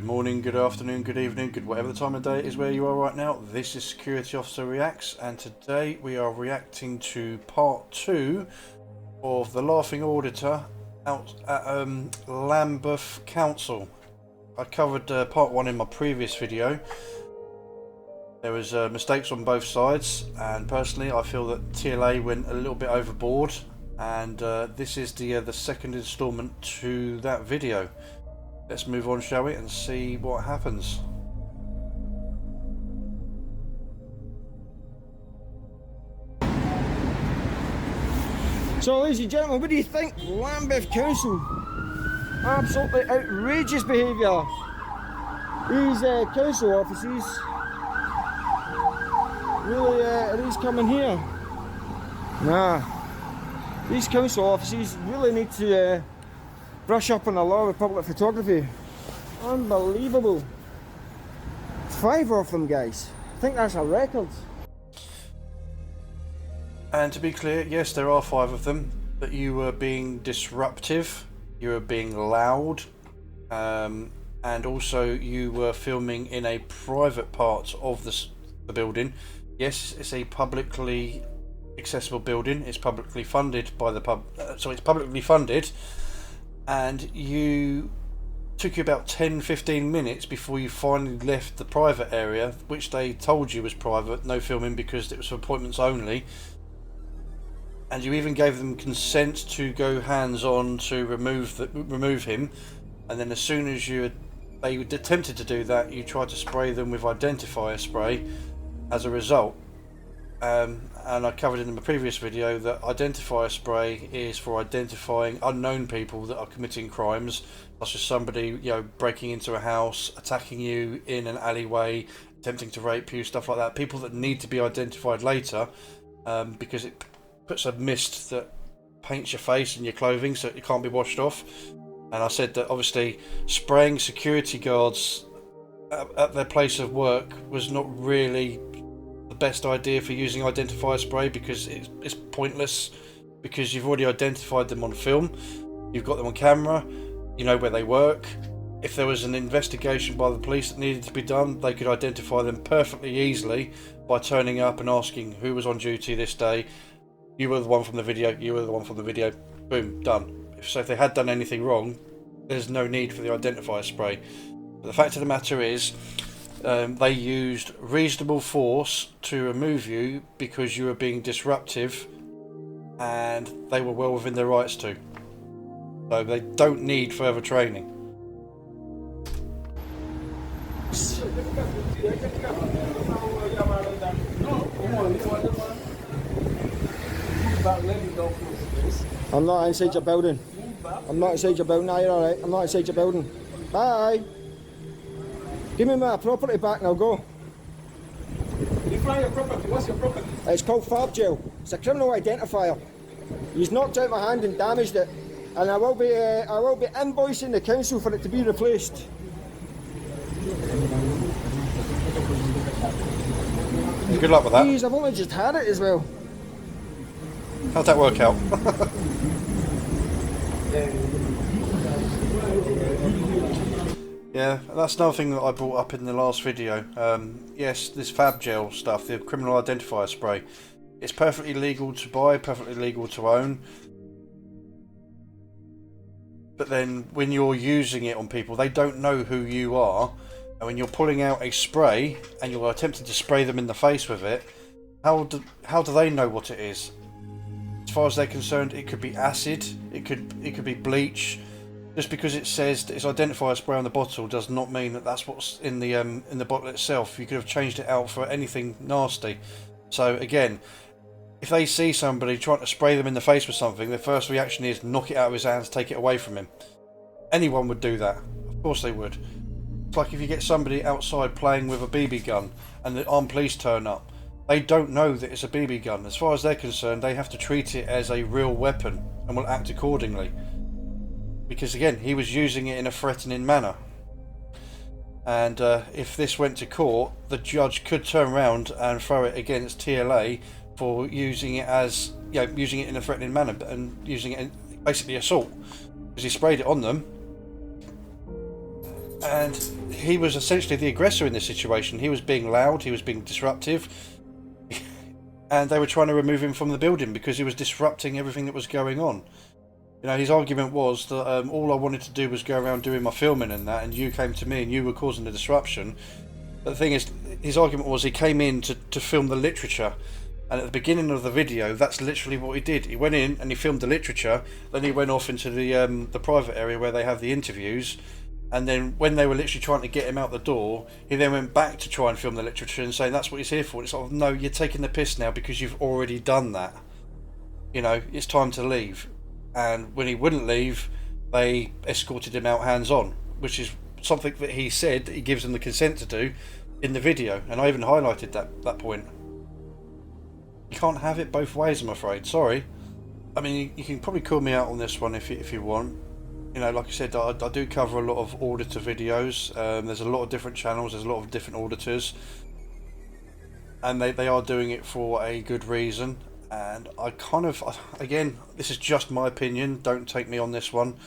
Good morning, good afternoon, good evening, good whatever the time of day is where you are right now. This is Security Officer Reacts, and today we are reacting to part 2 of the Laughing Auditor out at Lambeth Council. I covered part 1 in my previous video. There was mistakes on both sides, and personally I feel that TLA went a little bit overboard, and this is the second instalment to that video. Let's move on, shall we, and see what happens. So, ladies and gentlemen, what do you think? Lambeth Council. Absolutely outrageous behaviour. These council offices really are these coming here? Nah. These council offices really need to brush up on the law of public photography. Unbelievable. 5 of them, guys. I think that's a record. And to be clear, yes, there are 5 of them, but you were being disruptive, you were being loud, and also you were filming in a private part of the building. Yes, it's a publicly accessible building, it's publicly funded by the it's publicly funded. And you took you about 10-15 minutes before you finally left the private area, which they told you was private, no filming because it was for appointments only. And you even gave them consent to go hands-on to remove him. And then as soon as they attempted to do that, you tried to spray them with Identifier spray as a result. And I covered in the previous video that Identifier spray is for identifying unknown people that are committing crimes, such as somebody, breaking into a house, attacking you in an alleyway, attempting to rape you, stuff like that. People that need to be identified later, because it puts a mist that paints your face and your clothing so it can't be washed off. And I said that obviously spraying security guards at their place of work was not really the best idea for using Identifier spray, because it's pointless, because you've already identified them on film, you've got them on camera, you know where they work. If there was an investigation by the police that needed to be done, they could identify them perfectly easily by turning up and asking who was on duty this day. You were the one from the video, you were the one from the video, boom, done. So if they had done anything wrong, there's no need for the Identifier spray. But the fact of the matter is, they used reasonable force to remove you because you were being disruptive, and they were well within their rights to. So they don't need further training. I'm not inside your building. I'm not inside your building. Nah, you're alright. I'm not inside your building. Bye. Give me my property back and I'll go. You fly your property. What's your property? It's called Fab Gel. It's a criminal identifier. He's knocked out my hand and damaged it, and I will be invoicing the council for it to be replaced. Good luck with that. Jeez, I've only just had it as well. How'd that work out? Yeah, that's another thing that I brought up in the last video. Yes, this Fab Gel stuff, the criminal identifier spray, it's perfectly legal to buy, perfectly legal to own. But then when you're using it on people, they don't know who you are. And when you're pulling out a spray and you're attempting to spray them in the face with it, how do they know what it is? As far as they're concerned, it could be acid, it could be bleach. Just because it says that it's Identifier spray on the bottle does not mean that that's what's in the bottle itself. You could have changed it out for anything nasty. So again, if they see somebody trying to spray them in the face with something, their first reaction is knock it out of his hands, take it away from him. Anyone would do that. Of course they would. It's like if you get somebody outside playing with a BB gun and the armed police turn up. They don't know that it's a BB gun. As far as they're concerned, they have to treat it as a real weapon and will act accordingly. Because again, he was using it in a threatening manner. And if this went to court, the judge could turn around and throw it against TLA for using it as, using it in a threatening manner and using it in basically assault, because he sprayed it on them. And he was essentially the aggressor in this situation. He was being loud, he was being disruptive, and they were trying to remove him from the building because he was disrupting everything that was going on. You know, his argument was that all I wanted to do was go around doing my filming and that, and you came to me and you were causing the disruption. But the thing is, his argument was he came in to film the literature, and at the beginning of the video, that's literally what he did. He went in and he filmed the literature, then he went off into the private area where they have the interviews, and then when they were literally trying to get him out the door, he then went back to try and film the literature and saying that's what he's here for. It's sort of, no, you're taking the piss now because you've already done that. You know, it's time to leave. And when he wouldn't leave, they escorted him out hands-on, which is something that he said that he gives them the consent to do in the video, and I even highlighted that point. You can't have it both ways, I'm afraid. Sorry. I mean, you can probably call me out on this one if you want. You know, like I said, I do cover a lot of auditor videos. There's a lot of different channels, there's a lot of different auditors, and they are doing it for a good reason. And I kind of, again, this is just my opinion, don't take me on this one,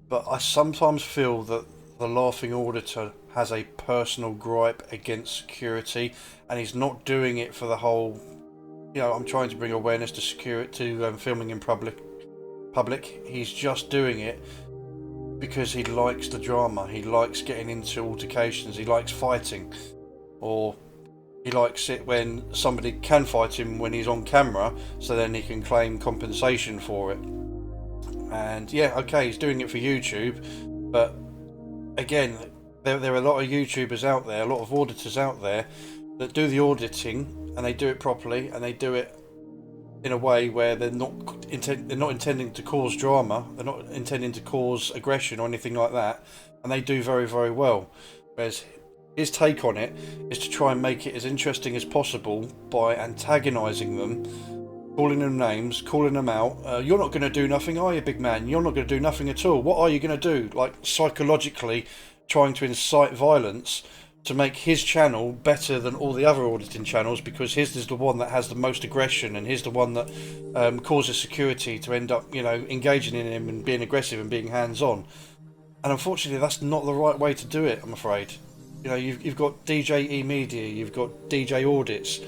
but I sometimes feel that the laughing auditor has a personal gripe against security, and he's not doing it for the whole, you know, I'm trying to bring awareness to security, to filming in public. He's just doing it because he likes the drama, he likes getting into altercations, he likes fighting, or he likes it when somebody can fight him when he's on camera, so then he can claim compensation for it. And yeah, okay, he's doing it for YouTube, but again, there are a lot of YouTubers out there, a lot of auditors out there that do the auditing, and they do it properly, and they do it in a way where they're not intending to cause drama, they're not intending to cause aggression or anything like that, and they do very, very well. Whereas his take on it is to try and make it as interesting as possible by antagonising them, calling them names, calling them out. You're not going to do nothing, are you, big man? You're not going to do nothing at all. What are you going to do? Like, psychologically trying to incite violence to make his channel better than all the other auditing channels, because his is the one that has the most aggression, and he's the one that causes security to end up, you know, engaging in him and being aggressive and being hands-on. And unfortunately, that's not the right way to do it, I'm afraid. You know, you've got DJ E-Media, you've got DJ Audits.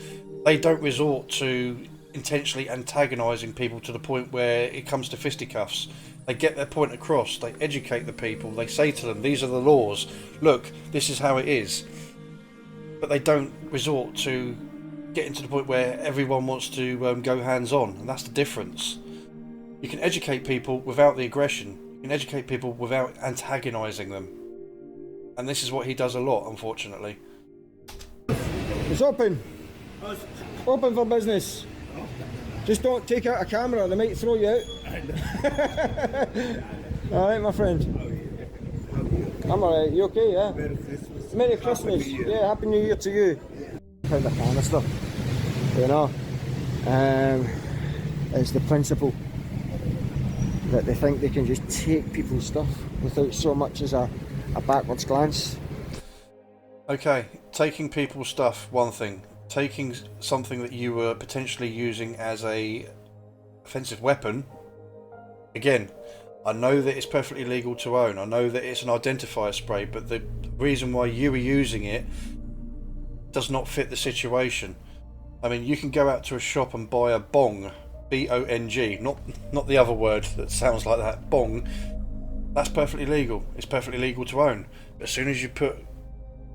They don't resort to intentionally antagonising people to the point where it comes to fisticuffs. They get their point across, they educate the people, they say to them, these are the laws, look, this is how it is. But they don't resort to getting to the point where everyone wants to go hands-on, and that's the difference. You can educate people without the aggression, you can educate people without antagonising them. And this is what he does a lot, unfortunately. It's open. Open for business. Just don't take out a camera, they might throw you out. Alright, my friend. I'm alright, you okay, yeah? Merry Christmas. Merry Christmas. Yeah, Happy New Year to you. Found a canister, you know. It's the principle that they think they can just take people's stuff without so much as a backwards glance. Okay, taking people's stuff, one thing. Taking something that you were potentially using as a offensive weapon, again, I know that it's perfectly legal to own, I know that it's an identifier spray, but the reason why you were using it does not fit the situation. I mean, you can go out to a shop and buy a bong, B-O-N-G, not the other word that sounds like that, bong. That's perfectly legal, it's perfectly legal to own. But as soon as you put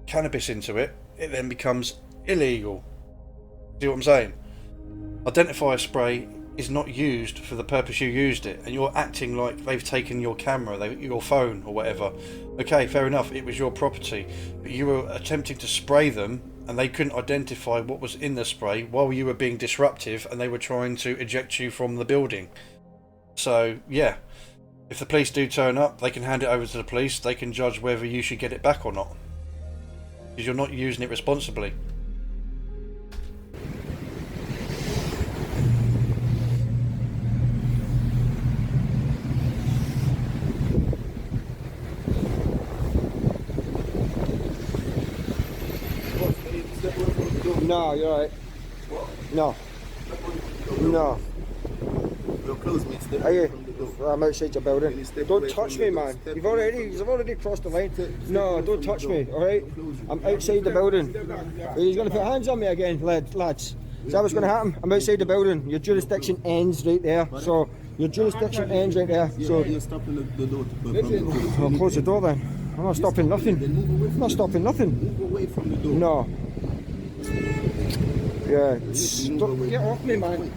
cannabis into it, it then becomes illegal. See what I'm saying? Identifier spray is not used for the purpose you used it, and you're acting like they've taken your camera, your phone or whatever. Okay, fair enough, it was your property, but you were attempting to spray them and they couldn't identify what was in the spray while you were being disruptive, and they were trying to eject you from the building. So yeah, if the police do turn up, they can hand it over to the police, they can judge whether you should get it back or not, because you're not using it responsibly. No, you're right. What? No. No. Your clothes means Are you? from the I'm outside your building. Don't touch me, man. You've already crossed the line. No, don't touch me, alright? I'm outside the building. He's going to put hands on me again, lads. Is that what's going to happen? I'm outside the building. Your jurisdiction ends right there. So, your jurisdiction ends right there. So, You're stopping the door I'll close the door then. I'm not stopping nothing. I'm not stopping nothing. Move away from the door. No. Yeah. Don't get off me, man.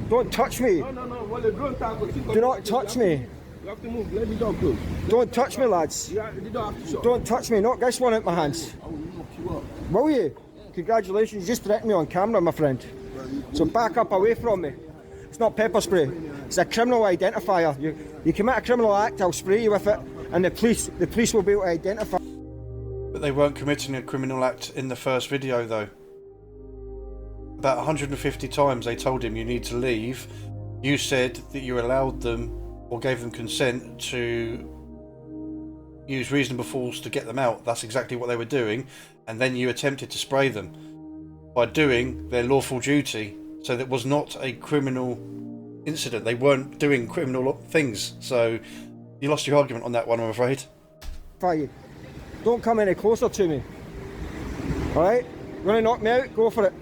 Don't touch me. No. Well, the drone tag will keep Do not touch me. You have to move. Let the door close. Don't touch me, lads. The door have to shut. Don't touch me. Knock this one out my hands. I will knock you up. Will you? Congratulations. You just threatened me on camera, my friend. So back up away from me. It's not pepper spray. It's a criminal identifier. You commit a criminal act, I'll spray you with it, and the police will be able to identify. But they weren't committing a criminal act in the first video, though. About 150 times they told him you need to leave. You said that you allowed them or gave them consent to use reasonable force to get them out. That's exactly what they were doing. And then you attempted to spray them by doing their lawful duty. So that was not a criminal incident. They weren't doing criminal things. So you lost your argument on that one, I'm afraid. You. Don't come any closer to me. Alright? You're going to knock me out? Go for it.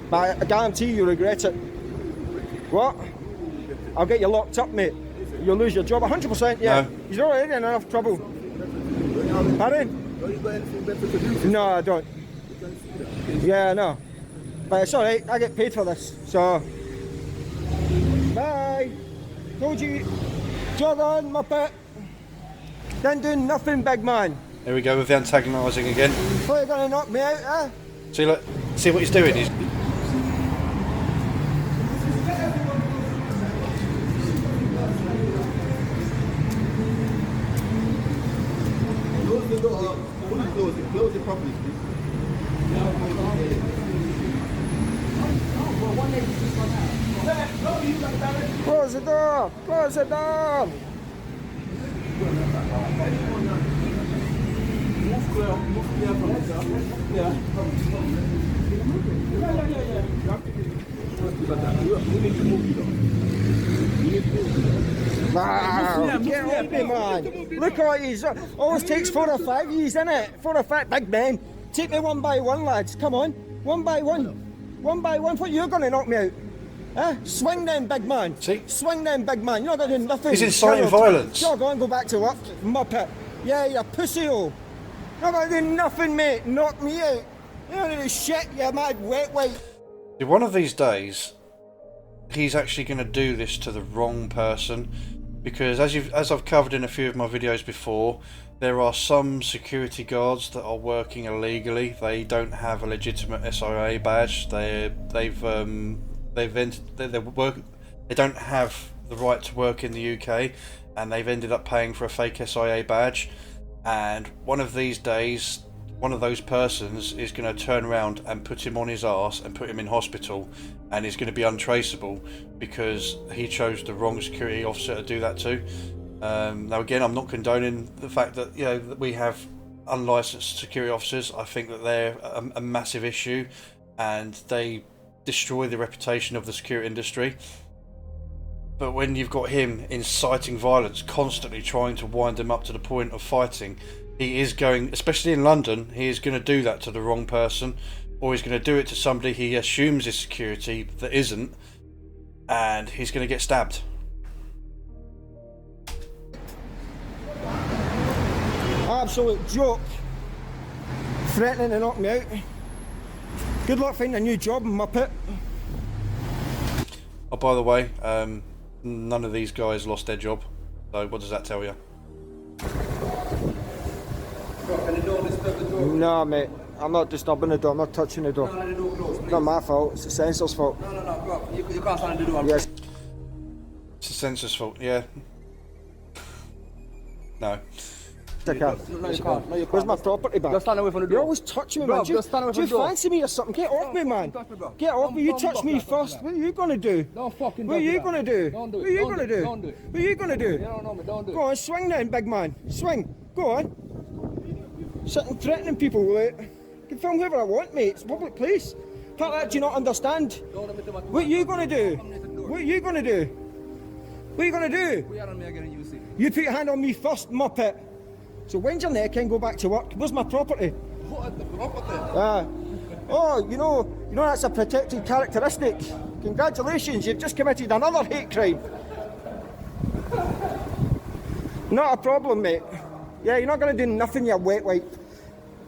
But I guarantee you'll regret it. What? I'll get you locked up, mate. You'll lose your job 100%, yeah. No. You're already in enough trouble. Pardon? No, I don't. Yeah, no. But it's alright, I get paid for this. So, bye. Told you. Jordan, Muppet. Didn't do nothing, big man. There we go with the antagonising again. Oh, you're gonna knock me out, huh? See, look, see what he's doing. He's Close the door. Fully close it. Close it properly, please. Close the door! Close the door! Move clear from this. Yeah. You need to move, you know. You need to move. Wow! Get off me, man! Look at you! Always takes 4 or 5 years, innit? 4 or 5 big men. Take me one by one, lads. Come on. One by one. One by one. What, you're going to knock me out? Huh? Swing then, big man. See? Swing then, big man. You're not going to do nothing. He's inciting violence. Sure, go and go back to work, muppet. Yeah, you pussy-hole. You're not going to do nothing, mate. Knock me out. You're not going to do shit, you mad wet white. one of these days, he's actually going to do this to the wrong person, because as I've covered in a few of my videos before, there are some security guards that are working illegally. They don't have a legitimate SIA badge. They don't have the right to work in the UK, and they've ended up paying for a fake SIA badge. And one of these days, one of those persons is going to turn around and put him on his arse and put him in hospital, and he's going to be untraceable because he chose the wrong security officer to do that to. Now again, I'm not condoning the fact that that we have unlicensed security officers. I think that they're a massive issue, and they destroy the reputation of the security industry. But when you've got him inciting violence, constantly trying to wind them up to the point of fighting, he is going, especially in London, he is going to do that to the wrong person, or he's going to do it to somebody he assumes is security that isn't, and he's going to get stabbed. Absolute joke. Threatening to knock me out. Good luck finding a new job, muppet. Oh, by the way, none of these guys lost their job. So what does that tell you? No, mate. I'm not disturbing the door. I'm not touching the door. It's not my fault. It's the sensor's fault. No, bro. You can't sign the door. Yes. It's the censor's fault. Yeah. No. No, you can't. Where's my property back? Just stand away from the door. You're always touching me, Bro, man. just stand away Do from you the door. fancy me or something? Get off me, man. Touch me, bro. Get off me. You touch Don't me touch me, first. bro. What are you going to do? Don't fucking What are do you that. going to do? Don't do it. What are you Don't going to do it. do? Don't do it. What are you going to do? You don't know me. Don't do it. Go on, swing then, big man. Swing. Go on. Sitting threatening people with it. I can film whoever I want, mate. It's a public place. Part of that do you not understand? Don't let me do my What are you going to do? What are you going to do? What are you going to do? Put your hand on me again and you see. You put your hand on me first, muppet. So when's your neck and go back to work? Where's my property? What the property? Oh, you know that's a protected characteristic. Congratulations, you've just committed another hate crime. Not a problem, mate. Yeah, you're not going to do nothing, you wet wipe.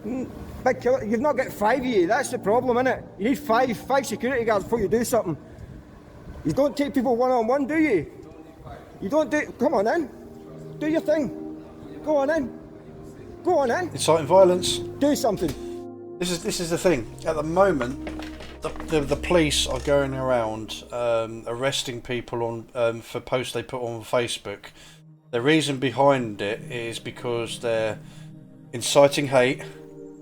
Big killer. You've not got 5 of you, that's the problem, innit? You need five security guards before you do something. You don't take people one-on-one, do you? You don't do... Come on in. Do your thing. Go on in. Go on in. Inciting violence. Do something. This is the thing. At the moment, the police are going around arresting people on for posts they put on Facebook. The reason behind it is because they're inciting hate,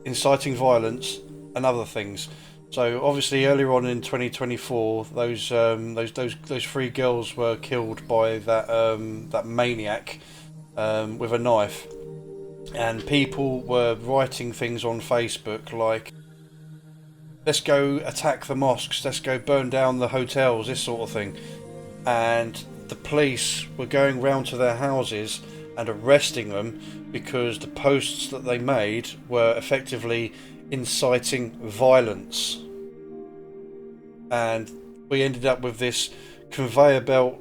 inciting violence, and other things. So obviously, earlier on in 2024, those 3 girls were killed by that maniac with a knife, and people were writing things on Facebook like, "Let's go attack the mosques, let's go burn down the hotels," this sort of thing. And the police were going round to their houses and arresting them because the posts that they made were effectively inciting violence. And we ended up with this conveyor belt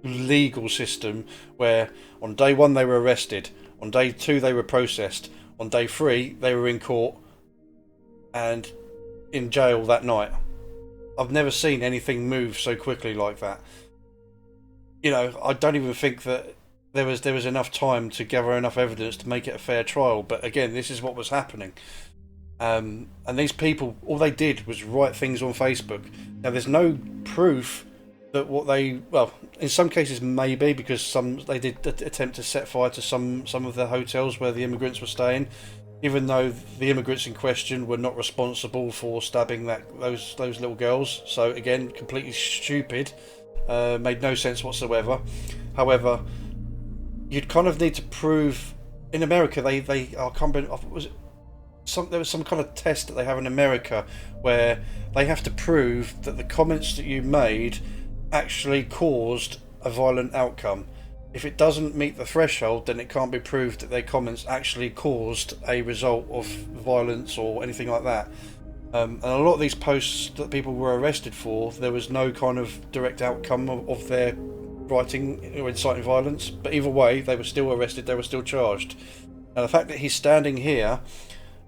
legal system where on day 1 they were arrested, on day 2 they were processed, on day 3 they were in court and in jail that night. I've never seen anything move so quickly like that. You know, I don't even think that there was enough time to gather enough evidence to make it a fair trial. But again, this is what was happening. And these people, all they did was write things on Facebook. Now, there's no proof that what they... Well, in some cases maybe, because they did attempt to set fire to some of the hotels where the immigrants were staying, even though the immigrants in question were not responsible for stabbing those little girls. So again, completely stupid. Made no sense whatsoever. However, you'd kind of need to prove... In America, they are... there was some kind of test that they have in America where they have to prove that the comments that you made actually caused a violent outcome. If it doesn't meet the threshold, then it can't be proved that their comments actually caused a result of violence or anything like that. And a lot of these posts that people were arrested for, there was no kind of direct outcome of their writing or inciting violence. But either way, they were still arrested, they were still charged. Now the fact that he's standing here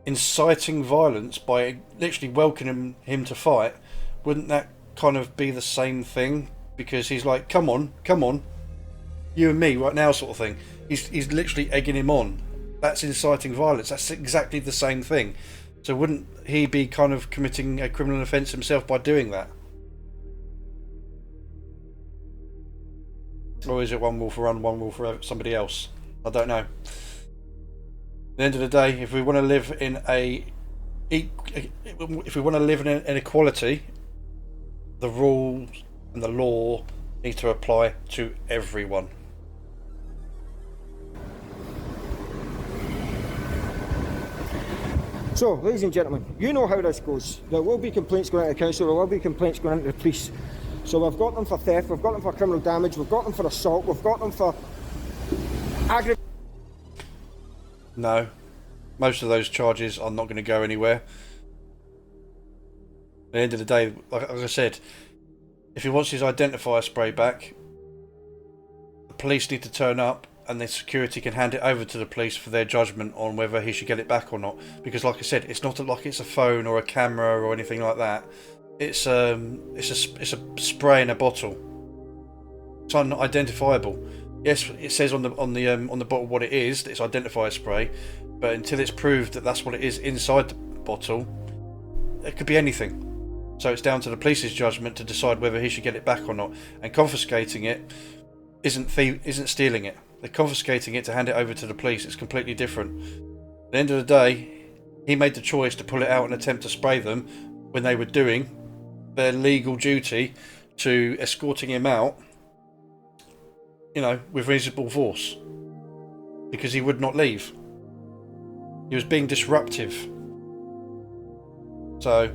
inciting violence by literally welcoming him to fight, wouldn't that kind of be the same thing? Because he's like, come on, you and me right now sort of thing. He's literally egging him on. That's inciting violence. That's exactly the same thing. So wouldn't he be kind of committing a criminal offence himself by doing that? Or is it one rule for one rule for somebody else? I don't know. At the end of the day, if we want to live in an equality, the rules and the law need to apply to everyone. So, ladies and gentlemen, you know how this goes. There will be complaints going into the council, there will be complaints going into the police. So we've got them for theft, we've got them for criminal damage, we've got them for assault, we've got them for aggravated... No, most of those charges are not going to go anywhere. At the end of the day, like I said, if he wants his identifier spray back, the police need to turn up and the security can hand it over to the police for their judgment on whether he should get it back or not. Because like I said, it's not like it's a phone or a camera or anything like that. It's a spray in a bottle. It's unidentifiable. Yes, it says on the bottle what it is. It's identifier spray, but until it's proved that that's what it is inside the bottle, it could be anything. So it's down to the police's judgment to decide whether he should get it back or not. And confiscating it isn't stealing it. They're confiscating it to hand it over to the police. It's completely different. At the end of the day, he made the choice to pull it out and attempt to spray them when they were doing their legal duty to escorting him out, you know, with reasonable force, because he would not leave. He was being disruptive. So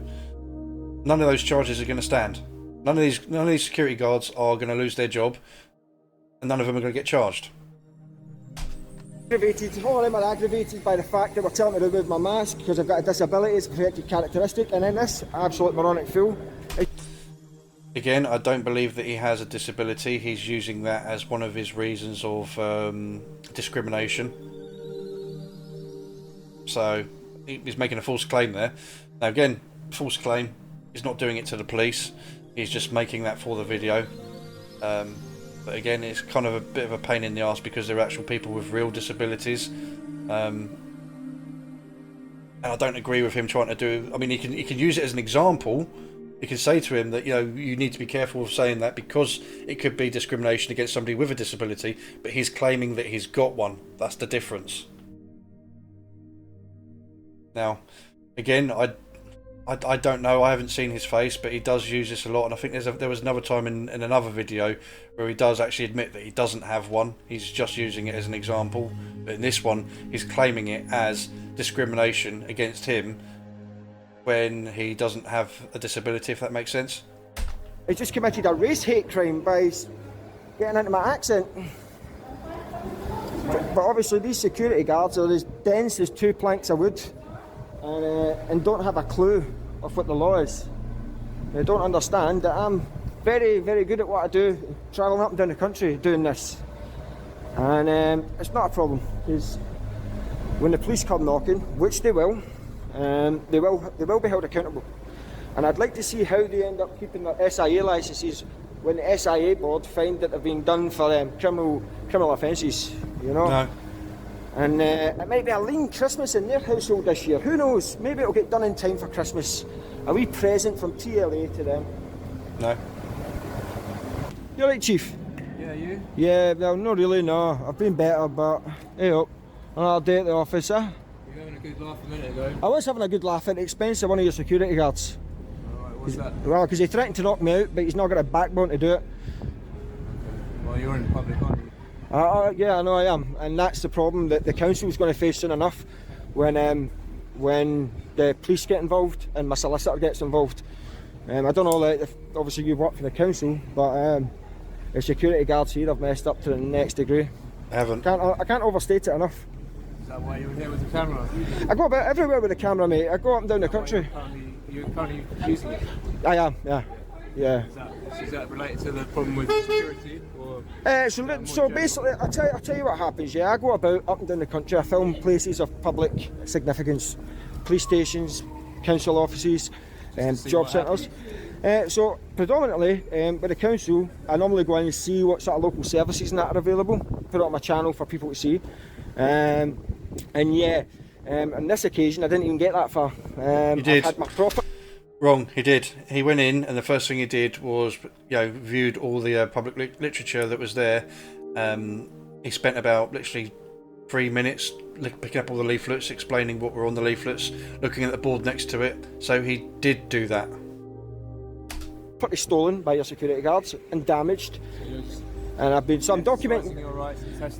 none of those charges are going to stand. None of these security guards are going to lose their job. and none of them are going to get charged. Aggravated, all of them are aggravated by the fact that we're telling me to remove my mask because I've got a disability, it's a protected characteristic, and in this, absolute moronic fool. Again, I don't believe that he has a disability. He's using that as one of his reasons of discrimination. So, he's making a false claim there. Now again, false claim, he's not doing it to the police, he's just making that for the video. But again, it's kind of a bit of a pain in the arse because they're actual people with real disabilities. And I don't agree with him trying to do... I mean, he can use it as an example. You can say to him that, you know, you need to be careful of saying that because it could be discrimination against somebody with a disability, but he's claiming that he's got one. That's the difference. Now, again, I don't know, I haven't seen his face, but he does use this a lot, and I think there was another time in another video where he does actually admit that he doesn't have one. He's just using it as an example, but in this one he's claiming it as discrimination against him when he doesn't have a disability, if that makes sense. He just committed a race hate crime by getting into my accent. But obviously these security guards are as dense as 2 planks of wood and don't have a clue of what the law is. They don't understand that I'm very, very good at what I do, travelling up and down the country doing this. And it's not a problem, because when the police come knocking, which they will be held accountable. And I'd like to see how they end up keeping their SIA licences when the SIA board find that they've been done for criminal offences, you know. No. And it might be a lean Christmas in their household this year. Who knows? Maybe it'll get done in time for Christmas. A wee present from TLA to them. No. You alright, Chief? Yeah, you? Yeah, well, not really, no. I've been better, but hey up. Another day at the office, eh? You were having a good laugh a minute ago. I was having a good laugh at the expense of one of your security guards. Alright, what's that? Well, because he threatened to knock me out, but he's not got a backbone to do it. Well, you're in public, aren't you? Yeah, I know I am, and that's the problem that the council's going to face soon enough when the police get involved and my solicitor gets involved. I don't know if obviously you work for the council, but the security guards here have messed up to the next degree. I haven't. I can't overstate it enough. Is that why you're here with the camera? I go about everywhere with the camera, mate. I go up and down the country. You're currently using it? I am, yeah. Yeah. Is that related to the problem with security? Or So basically, I'll tell you what happens, yeah. I go about up and down the country, I film places of public significance, police stations, council offices, job centres. So predominantly with the council, I normally go in and see what sort of local services and that are available, put it on my channel for people to see. And yeah, on this occasion I didn't even get that far. You did. I had my proper... Wrong, he did. He went in, and the first thing he did was, viewed all the public literature that was there. He spent about literally 3 minutes picking up all the leaflets, explaining what were on the leaflets, looking at the board next to it. So he did do that. Pretty stolen by your security guards and damaged. And I'm documenting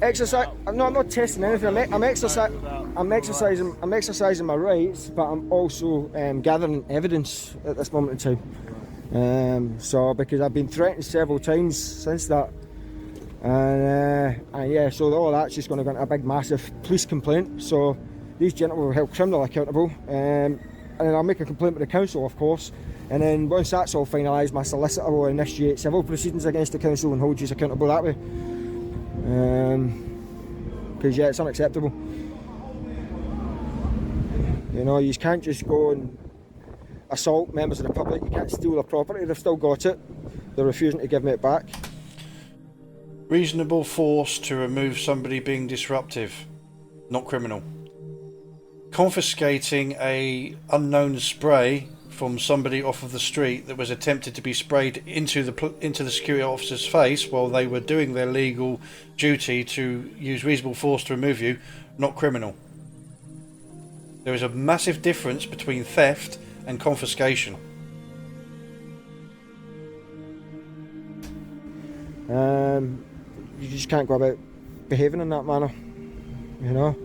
exercise. No, I'm not testing anything. I'm exercising my rights, but I'm also gathering evidence at this moment in time. So because I've been threatened several times since that, and yeah, so all that's just going to go into a big, massive police complaint. So these gentlemen will be held criminally accountable, and then I'll make a complaint with the council, of course. And then once that's all finalised, my solicitor will initiate civil proceedings against the council and hold you accountable that way. Because yeah, it's unacceptable. You know, you can't just go and assault members of the public. You can't steal their property. They've still got it. They're refusing to give me it back. Reasonable force to remove somebody being disruptive, not criminal. Confiscating a unknown spray from somebody off of the street that was attempted to be sprayed into the security officer's face while they were doing their legal duty to use reasonable force to remove you, not criminal. There is a massive difference between theft and confiscation. You just can't go about behaving in that manner, you know.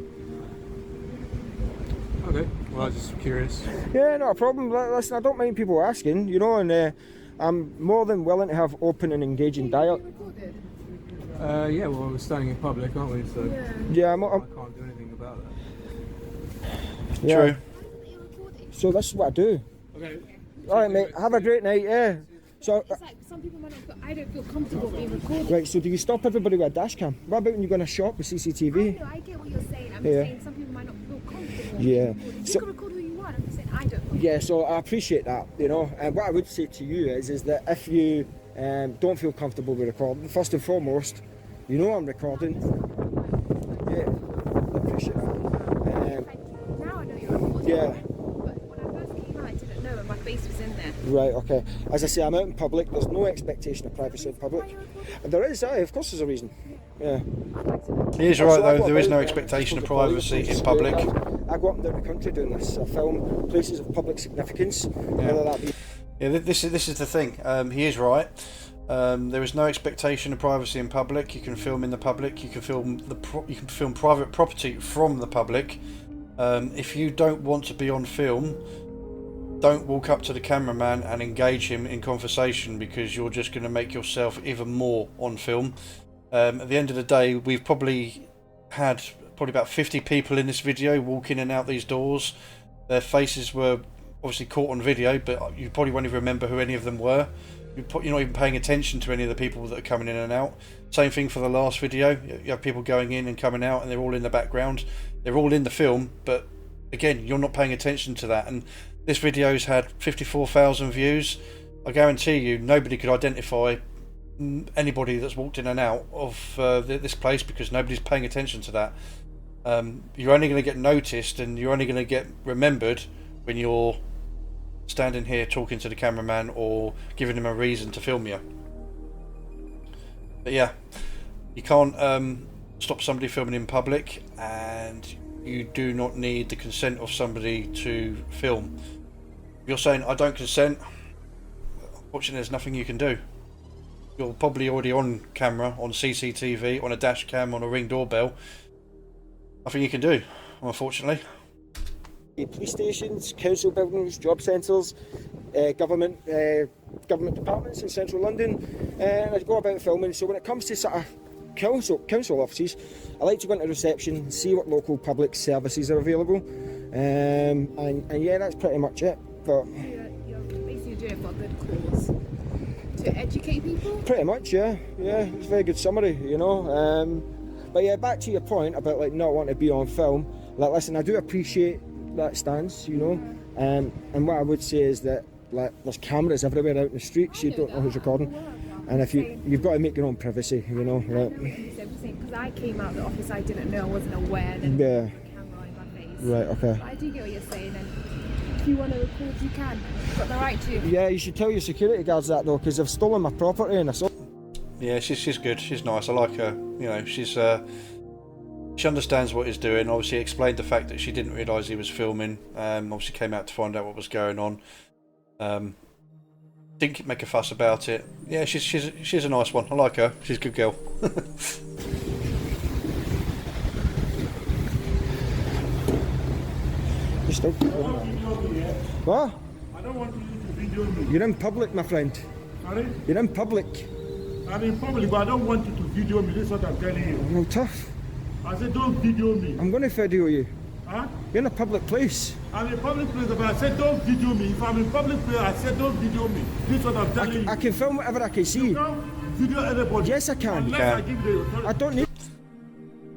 Okay, well, I was just curious. Yeah, not a problem. Listen, I don't mind people asking, you know, and I'm more than willing to have open and engaging dialogue. Yeah, well, we're standing in public, aren't we? So Yeah, I can't do anything about that. yeah. True. So this is what I do. Okay. All right, mate. Have a great night. Yeah. So, It's like some people might not feel, I don't feel comfortable being recorded. right. So do you stop everybody with a dash cam? What about when you go in a shop with I CCTV? know, I get what you're saying. I'm Yeah. just saying some people might not feel comfortable. Yeah. being recorded. So- You can record who you want. I'm just saying I don't. Yeah. So I appreciate that. You know, and what I would say to you is that if you don't feel comfortable with recording, first and foremost, you know I'm recording. Yeah. I appreciate that. Thank you. Now I know you're recording. Yeah. But when I first came out, I didn't know, and my face was in there. Right, okay. As I say, I'm out in public. There's no expectation of privacy in public. And there is, of course there's a reason. Yeah. He is right though. There is no expectation of privacy in public. I go up and down the country doing this. I film places of public significance, whether that be... Yeah, this is the thing. He is right. There is no expectation of privacy in public. You can film in the public. You can film you can film private property from the public. If you don't want to be on film, don't walk up to the cameraman and engage him in conversation, because you're just going to make yourself even more on film. At the end of the day, we've probably had about 50 people in this video walk in and out these doors. Their faces were obviously caught on video, but you probably won't even remember who any of them were. You're not even paying attention to any of the people that are coming in and out. Same thing for the last video. You have people going in and coming out, and they're all in the background. They're all in the film, but again, you're not paying attention to that. And this video's had 54,000 views. I guarantee you, nobody could identify anybody that's walked in and out of this place, because nobody's paying attention to that. You're only going to get noticed, and you're only going to get remembered when you're standing here talking to the cameraman or giving him a reason to film you. But yeah, you can't stop somebody filming in public, and you do not need the consent of somebody to film. If you're saying I don't consent, unfortunately there's nothing you can do. You're probably already on camera, on CCTV, on a dash cam, on a Ring doorbell. Nothing you can do, unfortunately. Police stations, council buildings, job centres, government departments in central London, and I go about filming. So when it comes to sort of council offices, I like to go into reception, see what local public services are available, and yeah, that's pretty much it. But You're basically doing it for a good cause. To educate people? pretty much, yeah, it's a very good summary, you know. But yeah, back to your point about like not wanting to be on film. Like, listen, I do appreciate that stance, you know, and what I would say is that like there's cameras everywhere out in the streets. You don't know who's recording, and if you've got to make your own privacy, you know. Right? Because I came out of the office, I didn't know, I wasn't aware. Then Yeah. a camera in my face. Right. Okay. But I do get what you're saying, and if you want to record, you can. You've got the right to. Yeah, you should tell your security guards that though, because they've stolen my property and I saw. Yeah, she's good. She's nice. I like her. You know, she understands what he's doing. Obviously, explained the fact that she didn't realise he was filming. Obviously, came out to find out what was going on. Didn't make a fuss about it. Yeah, she's a nice one. I like her. She's a good girl. You're still. What? I don't want you to video me. You're in public, my friend. Sorry? You're in public. I'm in public, but I don't want you to video me. This is what I'm telling you. No tough. I said, don't video me. I'm going to video you. Huh? You're in a public place. I'm in public place, but I said, don't video me. If I'm in public place, I said, don't video me. This is what I'm telling you. I can film whatever I can see. Don't video anybody. Yes, I can. Unless You can. I give the authority. I don't need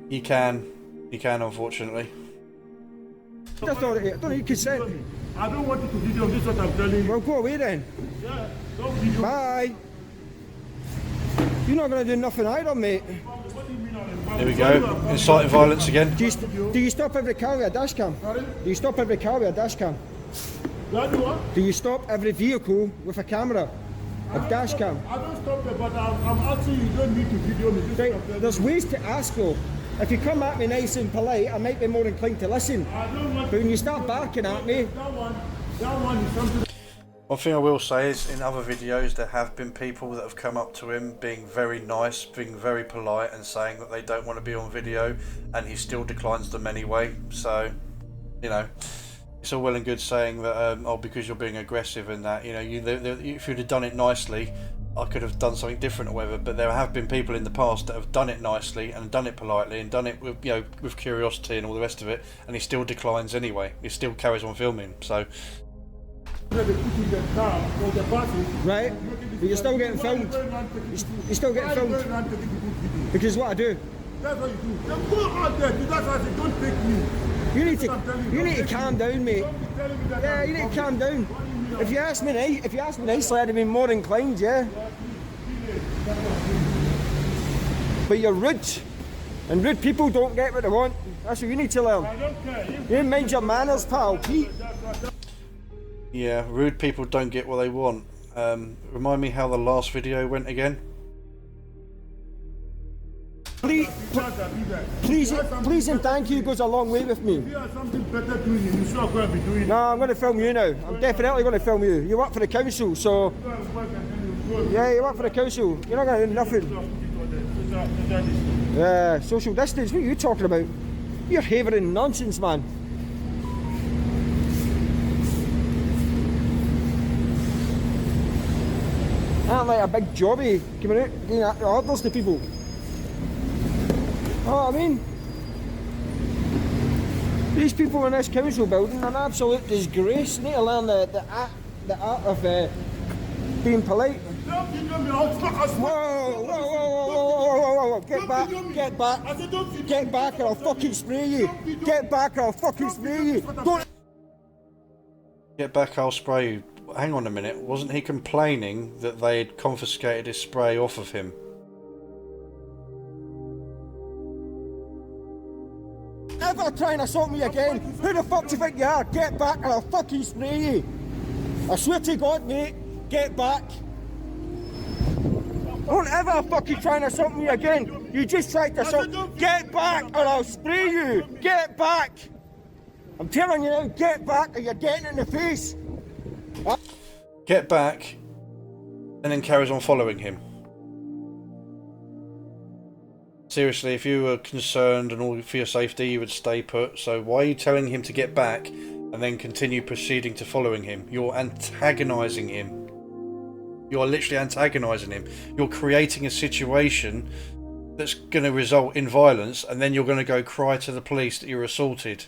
You can, unfortunately. authority. I don't need consent. I don't want you to video me. This is what I'm telling you. Well, go away then. Yeah, don't video me. Bye. You're not going to do nothing either, mate. What do you mean I'm in public? Here we go. Inciting violence again. Do you stop every car with a dash cam? Sorry? Do you stop every car with a dash cam? Do I do what? Do you stop every vehicle with a camera? A dash cam? I don't stop it, but I'm asking you don't need to video me. This is Right, what I'm telling there's you. ways to ask though. If you come at me nice and polite, I might be more inclined to listen. I don't want But when you start barking at me, that one is something. One thing I will say is, in other videos, there have been people that have come up to him being very nice, being very polite, and saying that they don't want to be on video, and he still declines them anyway. So, you know, it's all well and good saying that, oh, because you're being aggressive and that, you know, if you'd have done it nicely, I could have done something different or whatever, but there have been people in the past that have done it nicely and done it politely and done it with, you know, with curiosity and all the rest of it, and he still declines anyway. He still carries on filming. So right? But you're still getting filmed. You're still getting filmed. Because what I do. That's what you do. Then go out there. That's why I say don't take me. You need to calm down, mate. Yeah, you need to calm down. If you ask me nicely, I'd have been more inclined, yeah. But you're rude, and rude people don't get what they want. That's what you need to learn. I don't care. You mind your manners, pal, Pete. yeah, rude people don't get what they want. Remind me how the last video went again. Please and thank you goes a long way with me. If you have something better doing, you sure are going to be doing it. No, I'm going to film you now. I'm definitely going to film you. You work for the council, so... Yeah, you work for the council. You're not going to do nothing. Yeah, social distance, what are you talking about? You're havering nonsense, man. I'm like a big jobby coming out, giving orders to people. Oh, I mean, these people in this council building are an absolute disgrace. They need to learn the art of being polite. Whoa, get back, get back or I'll fucking spray you. Get back or I'll fucking spray you. Don't... Get back, I'll spray you. Hang on a minute, wasn't he complaining that they had confiscated his spray off of him? Ever trying to assault me again? Who the fuck do you think you are? Get back or I'll fucking spray you. I swear to God, mate, get back. Don't ever fucking try to assault me again. You just tried to assault. Get back or I'll spray you. Get back. I'm telling you now, get back or you're getting in the face. Get back, and then carries on following him. Seriously, if you were concerned and all for your safety, you would stay put. So why are you telling him to get back and then continue proceeding to following him? You're antagonising him. You are literally antagonising him. You're creating a situation that's going to result in violence, and then you're going to go cry to the police that you're assaulted.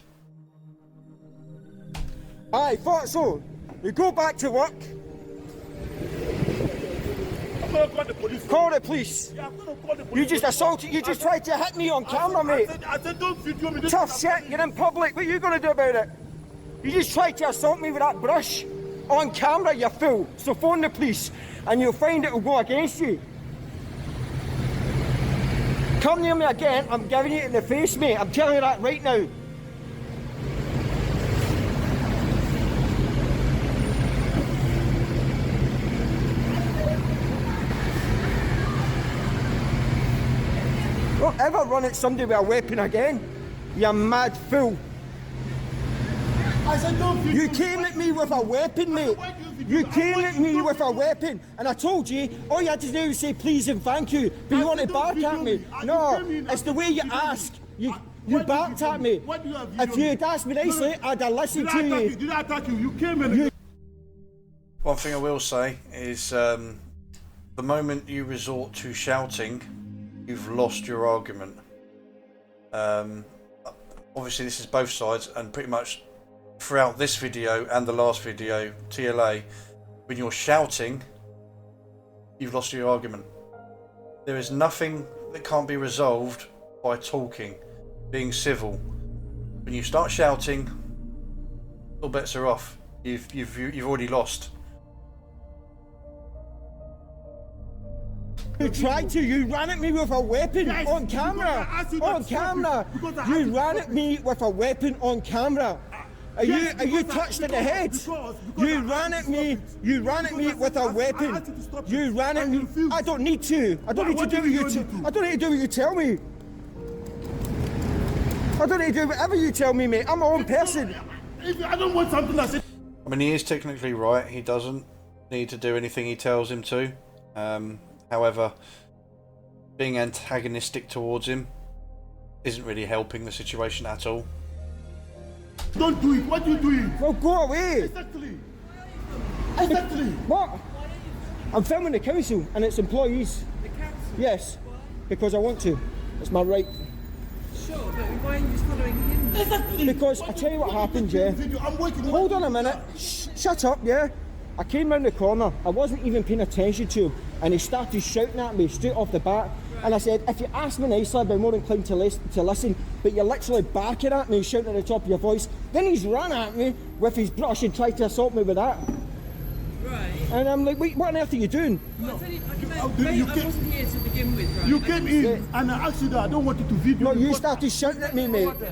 I thought so. You go back to work. I'm going to call the police. Call the police. Yeah, I'm going to call the police. You just assaulted, you just tried to hit me on camera, mate. I said don't video me. Tough shit, you're in public, what are you going to do about it? You just tried to assault me with that brush on camera, you fool. So phone the police and you'll find it will go against you. Come near me again, I'm giving you it in the face, mate. I'm telling you that right now. Don't ever run at somebody with a weapon again, you mad fool. I said don't video You came at me with a weapon, mate. You came at me with a weapon, and I told you, all you had to do was say please and thank you, but you want to bark at me. No, it's the way you ask. You barked at me. If you had asked me nicely, I'd have listened to you. Did I attack you? You came in. One thing I will say is the moment you resort to shouting, you've lost your argument. Obviously this is both sides, and pretty much throughout this video and the last video, TLA, when you're shouting, you've lost your argument. There is nothing that can't be resolved by talking, being civil. When you start shouting, all bets are off. You've already lost. You tried to, you ran at me with a weapon on camera. On camera. You ran at me with a weapon on camera. Are you touched in the head? You ran at me with a weapon. You ran at me. I don't need to. I don't need to do what you I don't need to do what you tell me. I don't need to do whatever you tell me, mate. I'm my own person. I don't want something I said. I mean, he is technically right. He doesn't need to do anything he tells him to. However, being antagonistic towards him isn't really helping the situation at all. Don't do it. What are you doing? Well, go away. Exactly. What? I'm filming the council and its employees. The council? Yes, because I want to. It's my right. Sure, but why are you just following him? Exactly. Because I tell you what happened, yeah. I'm working. Hold on a minute. Shut up, yeah. I came round the corner. I wasn't even paying attention to him, and he started shouting at me straight off the bat. And I said, if you ask me nicely, I'd be more inclined to listen. But you're literally barking at me and shouting at the top of your voice. Then he's ran at me with his brush and tried to assault me with that. Right. And I'm like, wait, what on earth are you doing? Well, I tell you, I wasn't here to begin with, right? You came in and I asked you that I don't want you to video. No, you started shouting at me, mate. Can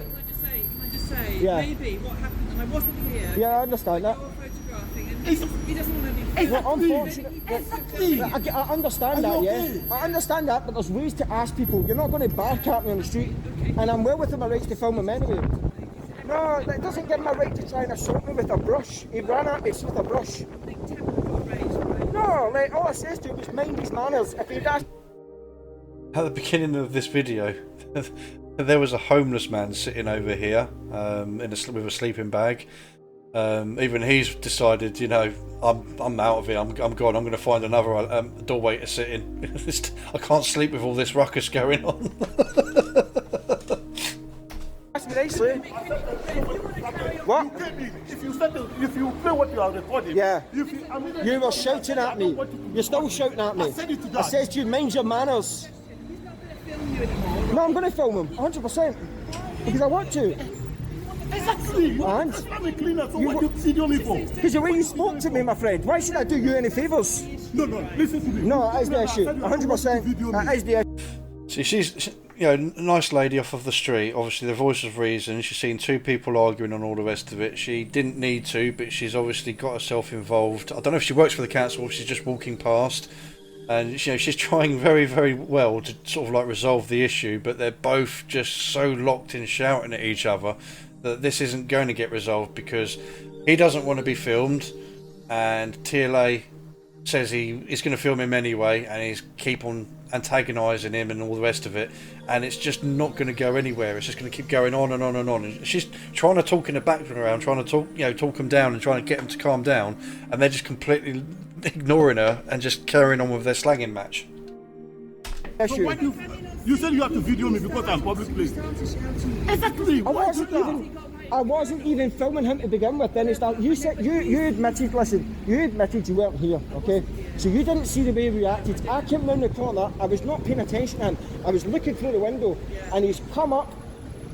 I just say, Yeah. maybe what happened, and I wasn't here. Yeah, I understand that. You're photographing, and he doesn't want to be Well, filmed. unfortunately, I understand that, yeah. I understand that, but there's ways to ask people. You're not going to bark at me on the street, and I'm well within my rights to film him anyway. No, that doesn't give me a right to try and assault me with a brush. He ran at me with a brush. No, like, all I says to him was mind his manners. If he'd asked... At the beginning of this video, there was a homeless man sitting over here with a sleeping bag. Even he's decided, you know, I'm out of here. I'm gone. I'm going to find another doorway to sit in. I can't sleep with all this ruckus going on. Ask me nicely. What? If you play what you are recording, Yeah. you You were shouting at me. You're still shouting at me. I said it to I that. said to you, mind your manners. No, I'm going to film him, 100%. Because I want to. Exactly. And? I'm a cleaner, so what do you video me for? Because the way you spoke to me, my friend, why should I do you any favours? No, listen to me. No, that is the issue. 100%. That is the issue. See, she's, you know, a nice lady off of the street, obviously the voice of reason. She's seen two people arguing and all the rest of it. She didn't need to, but she's obviously got herself involved. I don't know if she works for the council or she's just walking past. And, you know, she's trying very, very well to sort of like resolve the issue, but they're both just so locked in shouting at each other that this isn't going to get resolved because he doesn't want to be filmed and TLA says he is going to film him anyway and he's keep on antagonising him and all the rest of it, and it's just not going to go anywhere. It's just going to keep going on and on and on. And she's trying to talk in the background, trying to talk, you know, talk him down and trying to get him to calm down, and they're just completely ignoring her and just carrying on with their slanging match. So why do you said you have to video me because I'm public place? Exactly. I wasn't even filming him to begin with. Then you said you admitted. Listen, you admitted you weren't here. Okay, so you didn't see the way he reacted. I came round the corner. I was not paying attention to him. I was looking through the window, and he's come up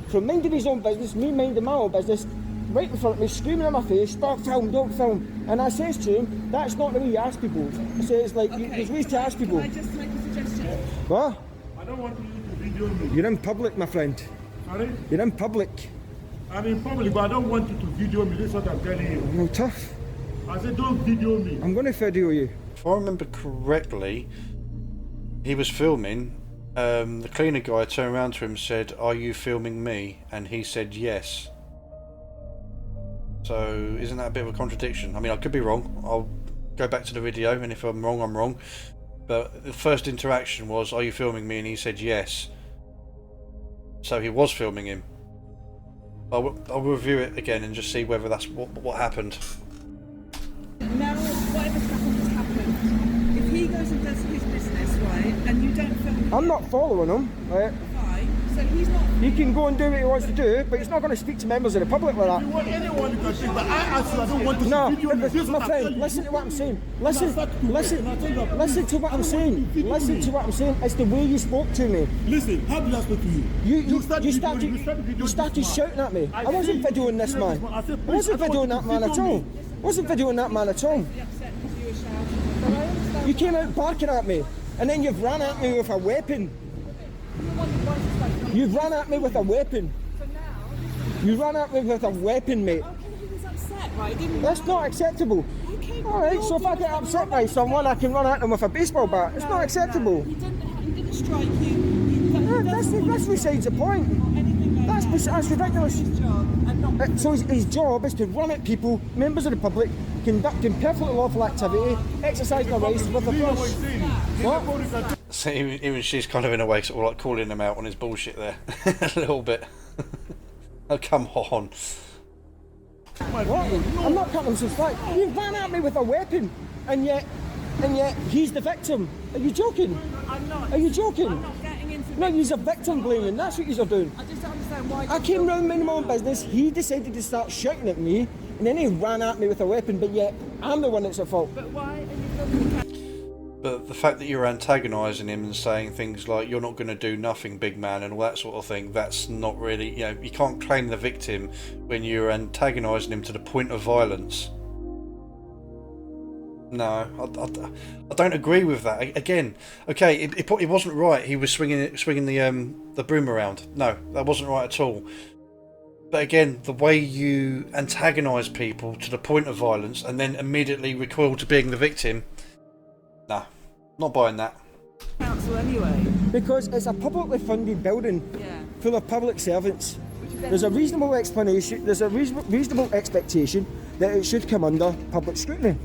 from minding his own business, me minding my own business, right in front of me, screaming in my face, "Stop film! Don't film!" And I says to him, "That's not the way you ask people." I say it's like there's ways to ask people. Can I just make a suggestion? What? I don't want you to video me. You're in public, my friend. Sorry? You're in public. I'm in public, but I don't want you to video me. This is what I'm telling you. No, tough. I said don't video me. I'm going to video you. If I remember correctly, he was filming. The cleaner guy turned around to him and said, "Are you filming me?" And he said yes. So isn't that a bit of a contradiction? I mean, I could be wrong. I'll go back to the video, and if I'm wrong, I'm wrong. But the first interaction was, "Are you filming me?" And he said yes. So he was filming him. I'll review it again and just see whether that's what happened. Now, whatever's happened has happened. If he goes and does his business, right, and you don't film him, I'm not following him. Right? fine. So he's not. He can go and do what he wants to do, but he's not going to speak to members of the public like You that. want anyone you can take, but I asked you, I don't want to No, video me. This is my what I'm friend, telling you. listen to what I'm saying. Listen to what I'm saying. Listen to what I'm saying. It's the way you spoke to me. Listen, how did I speak to you? You started videoing shouting at me. I wasn't videoing this man. I wasn't videoing that man at all. I wasn't videoing that man at all. You came out barking at me, and then you've ran at me with a weapon. You've run at me with a weapon. You ran at me with a weapon, mate. Okay, he was upset, right? Didn't That's not acceptable. Okay, Alright, so if I get upset by someone, I can run at them with a baseball bat. It's not acceptable. He didn't strike you. That's besides the point. That's ridiculous. His job and not. So his job is to run at people, members of the public, conducting perfectly lawful activity, exercising their rights with a brush. What? So even she's kind of in a way sort of like calling him out on his bullshit there. A little bit. Oh, come on. What? I'm not cutting him some slack. You ran at me with a weapon, and yet And yet he's the victim. Are you joking? I'm not. Are you joking? I'm not getting into No, he's a victim blaming. That's what you're doing. I just don't understand why. I came round minding my own business. He decided to start shouting at me, and then he ran at me with a weapon. But yet I'm the one that's at fault. But why are you filming the camera? But the fact that you're antagonising him and saying things like "you're not going to do nothing, big man" and all that sort of thing—that's not really, you know, you can't claim the victim when you're antagonising him to the point of violence. No, I don't agree with that. Again, okay, it wasn't right. He was swinging the broom around. No, that wasn't right at all. But again, the way you antagonise people to the point of violence and then immediately recoil to being the victim, nah, not buying that. Council anyway. Because it's a publicly funded building Yeah. full of public servants. There's a reasonable explanation. There's a reasonable expectation that it should come under public scrutiny.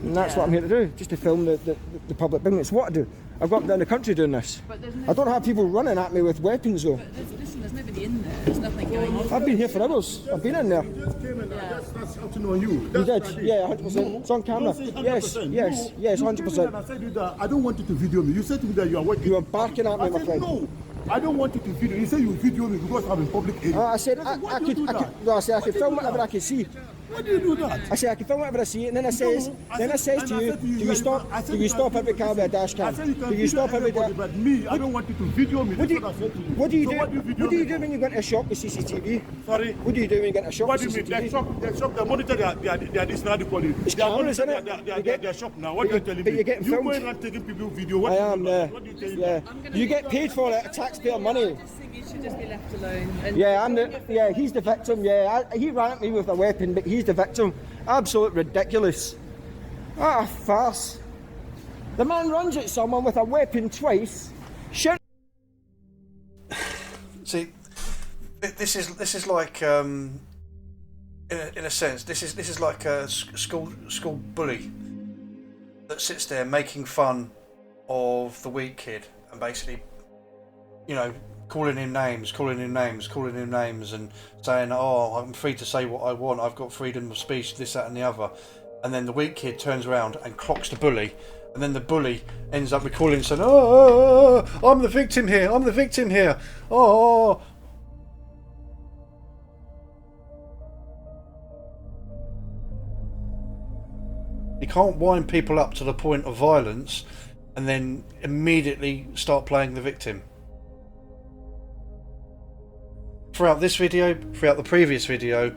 And that's what I'm here to do, just to film the public building. It's what I do. I've got down the country doing this. But there's no, I don't have people running at me with weapons though. but listen, there's nobody in there. There's nothing going on. I've been here for hours. I've been in there. You just came and that's shouting on you. You That's did? what I Yeah, 100%. It's on camera. Don't say 100%. Yes, yes, No. yes, You came in 100%. and I said to you that I don't want you to video me. You said to me that you are working. You were barking at me, I my said, friend. no, I don't want you to video. You say you video me because I'm in public area. I said Why I do you could. do that? No, I said I could Why do film you do whatever that? I could see. Why do you do that? I said I can film whatever I see, and then I says, No, to you, do you stop? Do you stop every car with a dash I cam? said you can Do you stop video every? everybody, but me, I don't want you to video me. What do That's you what I said to you. What do you So do? What do you video What do you me do for? when you go into a shop with CCTV? Sorry? What do you do when you get into a shop What with do you mean? CCTV? Their shop, they monitor their this now, they call it. It's They are cameras, monitor innit? their shop now. What are you telling but me? you're getting You filmed. going around taking people video. What I do you am do? there. What do you tell Yeah, them? you get paid for it, taxpayer money. I just think you should just be left alone. And Yeah, he's the victim. Yeah, he ran at me with a weapon, but he's the victim. Absolute ridiculous. Ah, farce. The man runs at someone with a weapon twice. Shit. See, this is like in a sense, this is like a school bully that sits there making fun of the weak kid and basically, you know, calling him names, and saying, "Oh, I'm free to say what I want. I've got freedom of speech, this, that, and the other." And then the weak kid turns around and clocks the bully, and then the bully ends up recalling and saying, "Oh, I'm the victim here. I'm the victim here. Oh." You can't wind people up to the point of violence and then immediately start playing the victim. Throughout this video, throughout the previous video,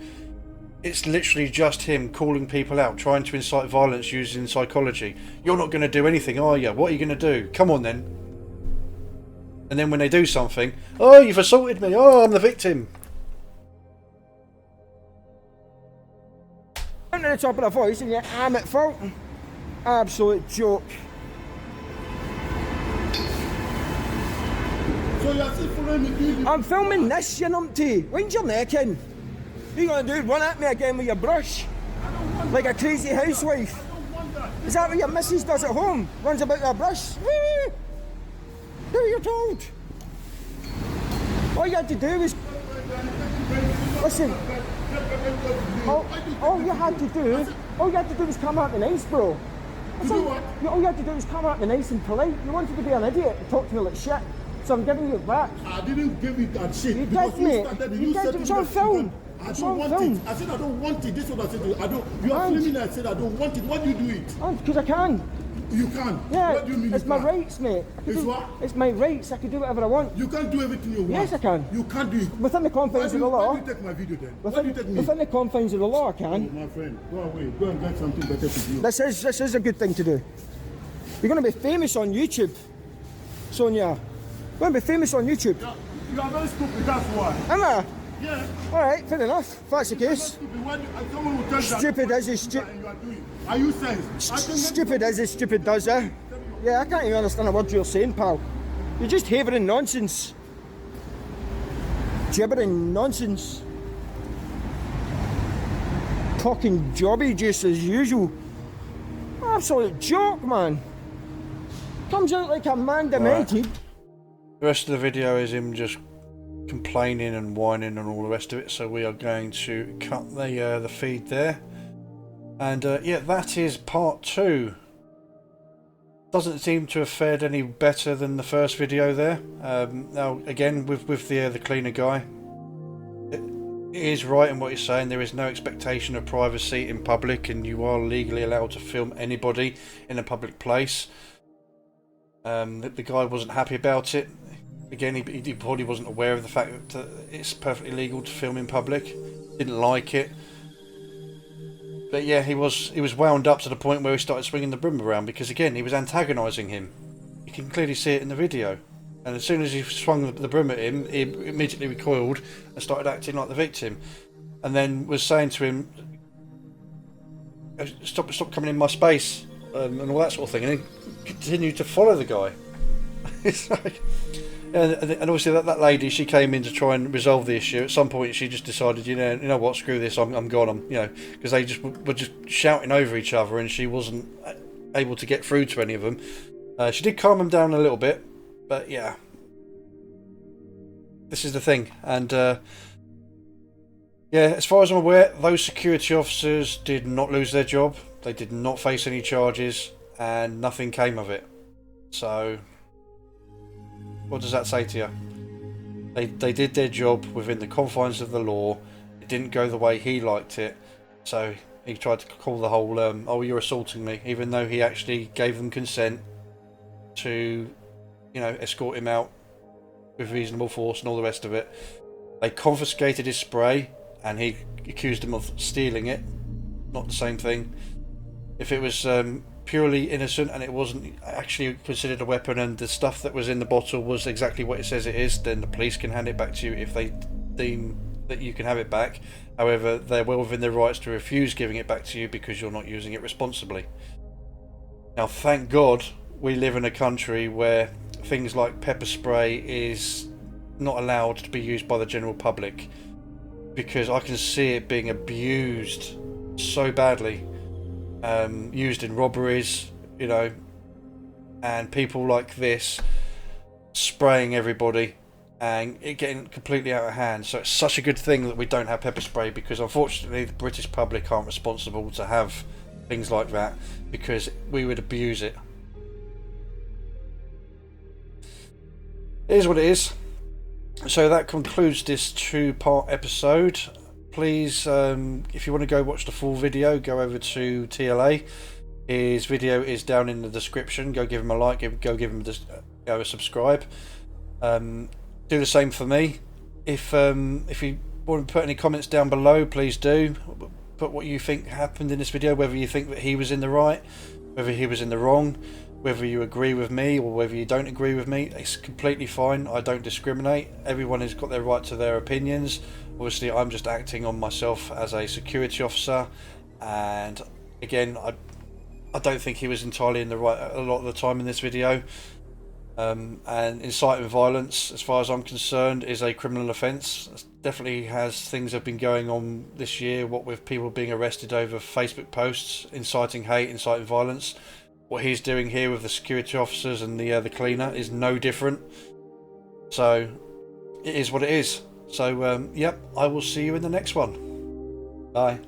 it's literally just him calling people out, trying to incite violence using psychology. You're not going to do anything, are you? What are you going to do? Come on then. And then when they do something, "Oh, you've assaulted me. Oh, I'm the victim." Down to the top of the voice, and yet I'm at fault. Absolute joke. So you're still following me doing the... I'm filming this, you numpty. Wind your neck in. What are you gonna do? Run at me again with your brush? Like a crazy housewife? Is that what your missus does at home? Runs about with a brush? Woo! Do what you're told. All you had to do was... Listen. All you had to do was come out the nice, bro. That's all you had to do was come out the nice and polite. You wanted to be an idiot and talk to me like shit. So I'm giving you it back. I didn't give it that shit. You because did, mate. started it. You said did. to It's me on that film. I It's don't on want film. it. I said I don't want it. This is what I said to you. I don't. You are And- filming. I said I don't want it. Why do you do it? Because I can. You can. Yeah, What do you mean? it's you my can? rights, mate. I can It's do- what? It's my rights. I can do whatever I want. You can't do everything you want. Yes, I can. You can't do it. Within the confines of the law. Why do you take my video then? Why do you take me? Within the confines of the law, I Oh, can. my friend, go away. Go and get something better to do. This is a good thing to do. You're going to be famous on YouTube, Sonia. You're going to be famous on YouTube. You are very stupid. That's why. Am I? Yeah. All right, fair enough. If that's the case. Stupid. When someone will tell you that- Stupid as is and you are doing. Are you sense? Stupid as is stupid does, eh? Yeah, I can't even understand a word you're saying, pal. You're just havering nonsense. Gibbering nonsense. Talking jobby just as usual. Absolute joke, man. Comes out like a man demented. The rest of the video is him just complaining and whining and all the rest of it, so we are going to cut the feed there. And yeah, that is part 2 doesn't seem to have fared any better than the first video there. Now again, with the cleaner guy, it is right in what he's saying. There is no expectation of privacy in public, and you are legally allowed to film anybody in a public place. The guy wasn't happy about it. Again, he probably wasn't aware of the fact that it's perfectly legal to film in public. Didn't like it. But yeah, he was wound up to the point where he started swinging the broom around, because again, he was antagonising him. You can clearly see it in the video. And as soon as he swung the broom at him, he immediately recoiled and started acting like the victim. And then was saying to him, stop coming in my space, and all that sort of thing. And he continued to follow the guy. It's like... And obviously that lady, she came in to try and resolve the issue. At some point, she just decided, you know what, screw this, I'm gone. Because they were just shouting over each other, and she wasn't able to get through to any of them. She did calm them down a little bit, but yeah, this is the thing. And yeah, as far as I'm aware, those security officers did not lose their job. They did not face any charges, and nothing came of it. So, what does that say to you? They did their job within the confines of the law. It didn't go the way he liked it, so he tried to call the whole oh, you're assaulting me, even though he actually gave them consent to, escort him out with reasonable force and all the rest of it. They confiscated his spray, and he accused him of stealing it. Not the same thing. If it was purely innocent and it wasn't actually considered a weapon, and the stuff that was in the bottle was exactly what it says it is, then the police can hand it back to you if they deem that you can have it back. However, they're well within their rights to refuse giving it back to you because you're not using it responsibly. Now, thank God we live in a country where things like pepper spray is not allowed to be used by the general public, because I can see it being abused so badly. Used in robberies, and people like this spraying everybody and it getting completely out of hand. So it's such a good thing that we don't have pepper spray, because unfortunately the British public aren't responsible to have things like that, because we would abuse it. It is what it is. So that concludes this 2-part episode. Please, if you want to go watch the full video, go over to TLA. His video is down in the description. Go give him a like, go give him a subscribe. Do the same for me. If you want to put any comments down below, please do. Put what you think happened in this video, whether you think that he was in the right, whether he was in the wrong, whether you agree with me or whether you don't agree with me. It's completely fine. I don't discriminate. Everyone has got their right to their opinions. Obviously, I'm just acting on myself as a security officer, and again, I don't think he was entirely in the right a lot of the time in this video. And inciting violence, as far as I'm concerned, is a criminal offence. Definitely has things have been going on this year, what with people being arrested over Facebook posts, inciting hate, inciting violence. What he's doing here with the security officers and the cleaner is no different. So, it is what it is. So, yep, I will see you in the next one. Bye.